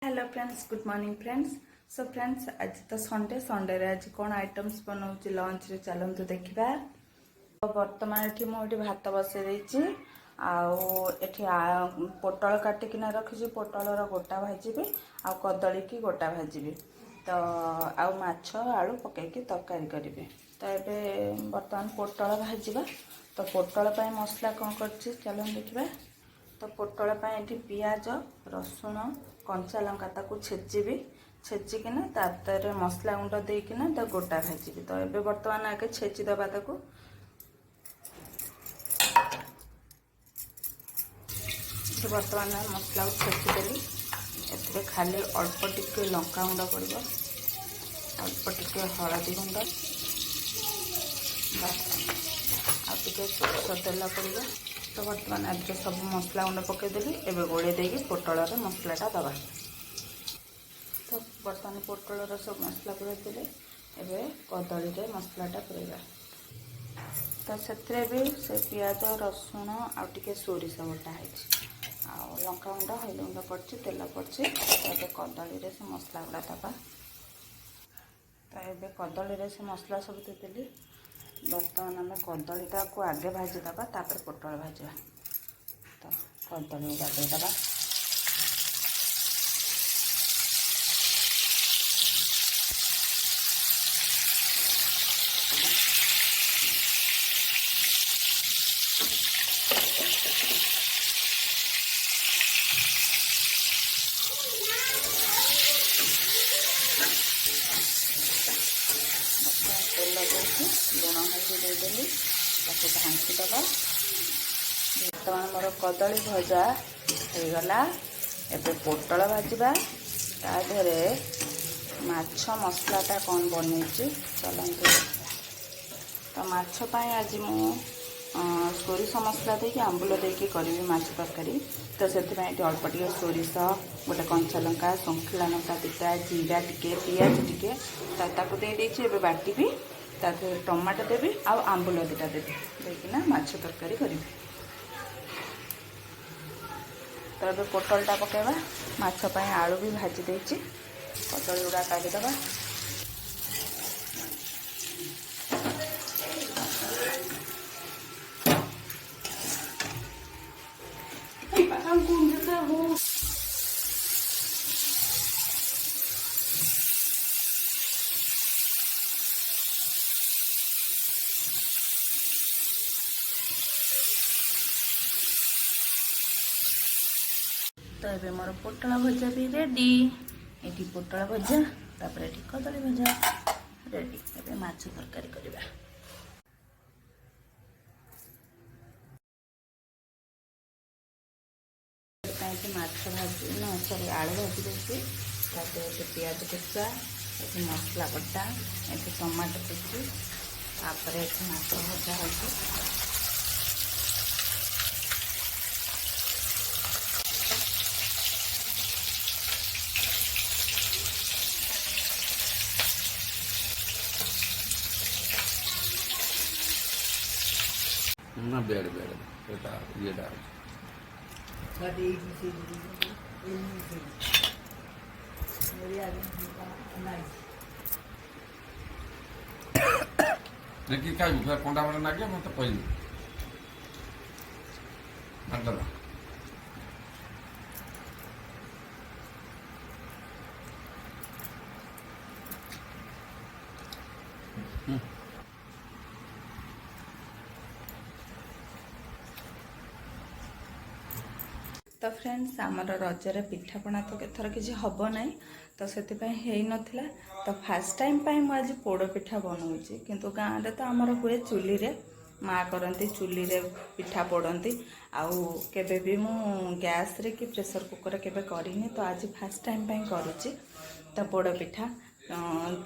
Hello friends, good morning friends. So friends, आज तो Sunday रे आज कौन आइटम्स बनाऊँ लंच रे चलतु देखा। तो बर्तमान ये मुझे भात बसई देती पोटल काटिकिना रखी पोटलर गोटा भाजी आ कदली की गोटा भाजी तो आउ माछ आलू पकईकी तरकारी करी। तो ये बर्तमान पोटल भाजवा। तो पोटल पर मसला कौन कर चलो देखा। तो पोटल पर पियाज रसुण कंचा लंका ताकू छेचिबी छेचिकिना तार मसला गुंड देकिना तो गोटा भाजी। तो ये बर्तमान आगे छेची दबा ताकू बर्तमान मसला को छेचिदेली। ए खाली अल्प टिके लंका गुंड पड़ो, अल्प टिके हलदी गुंड आगे सोरष तेल पड़ो। तो बर्तमान आज सब मसला गुंड पकईदेली। एवं गोड़े देकी पोटल मसलाटा दबा। तो बर्तमान पोटल सब मसला पुराइले एवं कदली मसलाटा पुरैबा। तो से भी से पियाज रसुण आगे सोरिष बटा है लंका गुंड हल्दी गुंड पड़ी तेल पड़ी। तो कदली से मसला गुड़ा दबा। तो ये कदली से मसला सब देदेली। बर्तमान आम कदलीटा को आगे भाजीदबा तापर पोटल भाजवा। तो कदली गुड़ा देदबा। तेल देती लुण हल्दी देदेली ढांकी दबा। बर्तमान मोर कदली भजा होगला। एबे पोटल भाजवा ताधरे माछ मसलाटा कौन बन चलते। तो माछ पाई आज मु सोरिष मसला देकी आंबुल देकी करी माछ तरकारी। तो से अल्प टे सोरिष गोटे कंचा लंका शंखिला लंका दिटा जीरा टिके पियाज टिके ताकू दे देछि। एबे बाटी भी टमाटो देवी आंबुल दिटा देवी देकिना माछ तरकारी करी। तो ये पोटलटा पकेबा। माछ पाई आलू भी भाजी देछि। कदली गुड़ा काटिदबा। तो ये मोर पोटल भजा भी रेडी। ये पोटल भजा तापर ये कदली भजा रेडी। ये माछ तरकारी करवा। माछ भाजी न सॉरी आलू भाजी देती पियाज कचा ये मसला बटा ये टमाटो कची तापर ये माछ भजा होती। ना बेड बेड बेटा ये डाल देखिए क्या कंडा बड़ा ना गया मैं तो पहले अंदर तो फ्रेंड्स आमर रजरे पिठापणा तो एथर किसी हम ना। तो से नथिला। तो फास्ट टाइम आज पोड़ पिठा बनाऊँगी किंतु गाँव में तो आमर हुए चुली रे माँ करती चुली रे पिठा पोड़ती आउ केबे भी मु गैस रे कि प्रेशर कुकर केबे करिनी। तो आज फास्ट टाइम करुच्ची तो पोड़ पिठा।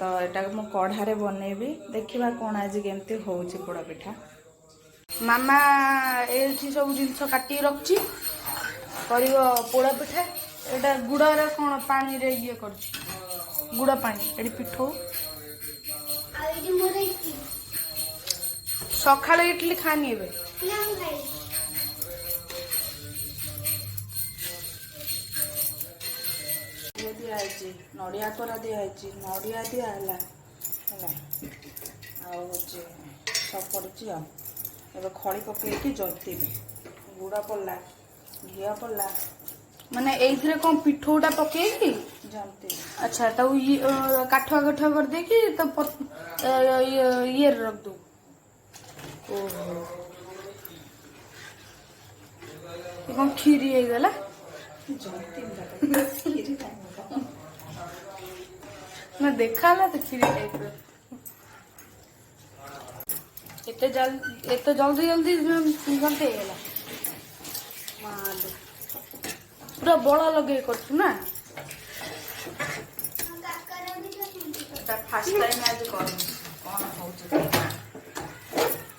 तो यहाँ मु कढ़ारे बनैबी देखा कौन आज केमती होउची पोड़ पिठा। मामा ये सब जिनस काटी रखी कर पोड़ पिठा। यहाँ गुड़ कौन पानी रे ये कर गुड़ पानी ये पिठो सकाल इडली खानी है। ଇଏ ଦିଆହେଇଛି, ନଡ଼ିଆ କୋରା ଦିଆହେଇଛି, ନଡ଼ିଆ ଦିଆ ହେଲା ହେଲା ଆଉ ହେଉଛି ସବୁ ପଡ଼ିଛି ଆଉ। ଏବେ ଖଳି ପକେଇକି ଜନ୍ତିବି। ଗୁଡ଼ ପଡ଼ିଲା, ଘିଅ ପଡ଼ିଲା, ମାନେ ଏଇଥିରେ କ'ଣ ପିଠଉଟା ପକେଇକି ଜନ୍ତିବି। ଆଚ୍ଛା ତାକୁ କାଠୁଆ କାଠୁଆ କରିଦେଇକି ତ ଇଏରେ ରଖିଦେବୁ। ଓହୋ ଏ କ'ଣ କ୍ଷୀରି ହେଇଗଲା? ନା ଦେଖା ହେଲା ତ କ୍ଷୀରି ଟାଇପ୍ର। ଏତେ ଜଲ୍ଦି ଜଲ୍ଦି ହେଇଗଲା। ମାଲୋ ପୁରା ବଳ ଲଗେଇ କରୁଛୁ ନା? ଫାର୍ଷ୍ଟ ଟାଇମ୍ ଆଜି କରୁଛି, କ'ଣ ହେଉଛି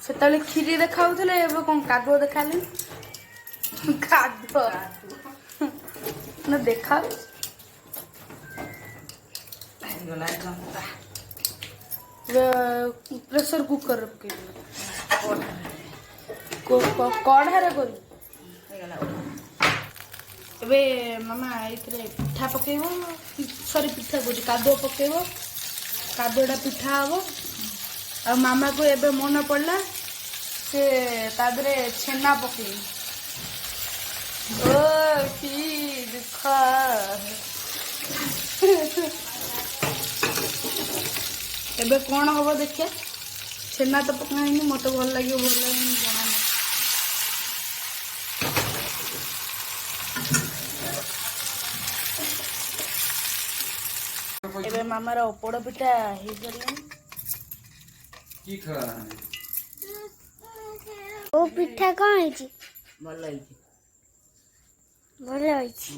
ସେତେବେଳେ କ୍ଷୀରି ଦେଖାଉଥିଲେ, ଏବେ କ'ଣ କାଦୁଅ ଦେଖାହେଲେ? କାଦୁଅ ନା ଦେଖା ହେଇଗଲା ଜନ୍ତା। ପ୍ରେସର କୁକରରେ ପକେଇବି, କଢ଼ାରେ କରିବି। ହେଇଗଲା ଏବେ ମାମା ଏଇଥିରେ ପିଠା ପକେଇବ, ସରି ପିଠା କହୁଛି କାଦୁଅ ପକେଇବ, କାଦୁଅଟା ପିଠା ହବ। ଆଉ ମାମାକୁ ଏବେ ମନେ ପଡ଼ିଲା ସେ ତା ଦେହରେ ଛେନା ପକେଇବ। ଓ କି ଦୁଃଖ। ଏବେ କ'ଣ ହବ ଦେଖିଆ। ଛେନା ତ ପକାଇନି, ମତେ ଭଲ ଲାଗିବ ଭଲ ଲାଗିବନି ଜଣା ନାହିଁ। ଏବେ ମାମାର ପୋଡ ପିଠା ହେଇସାରିଲାଣି। କି ଖେଳ ଓ ପିଠା କ'ଣ ହେଇଛି? ଭଲ ହେଇଛି। ଭଲ ହେଇଛି।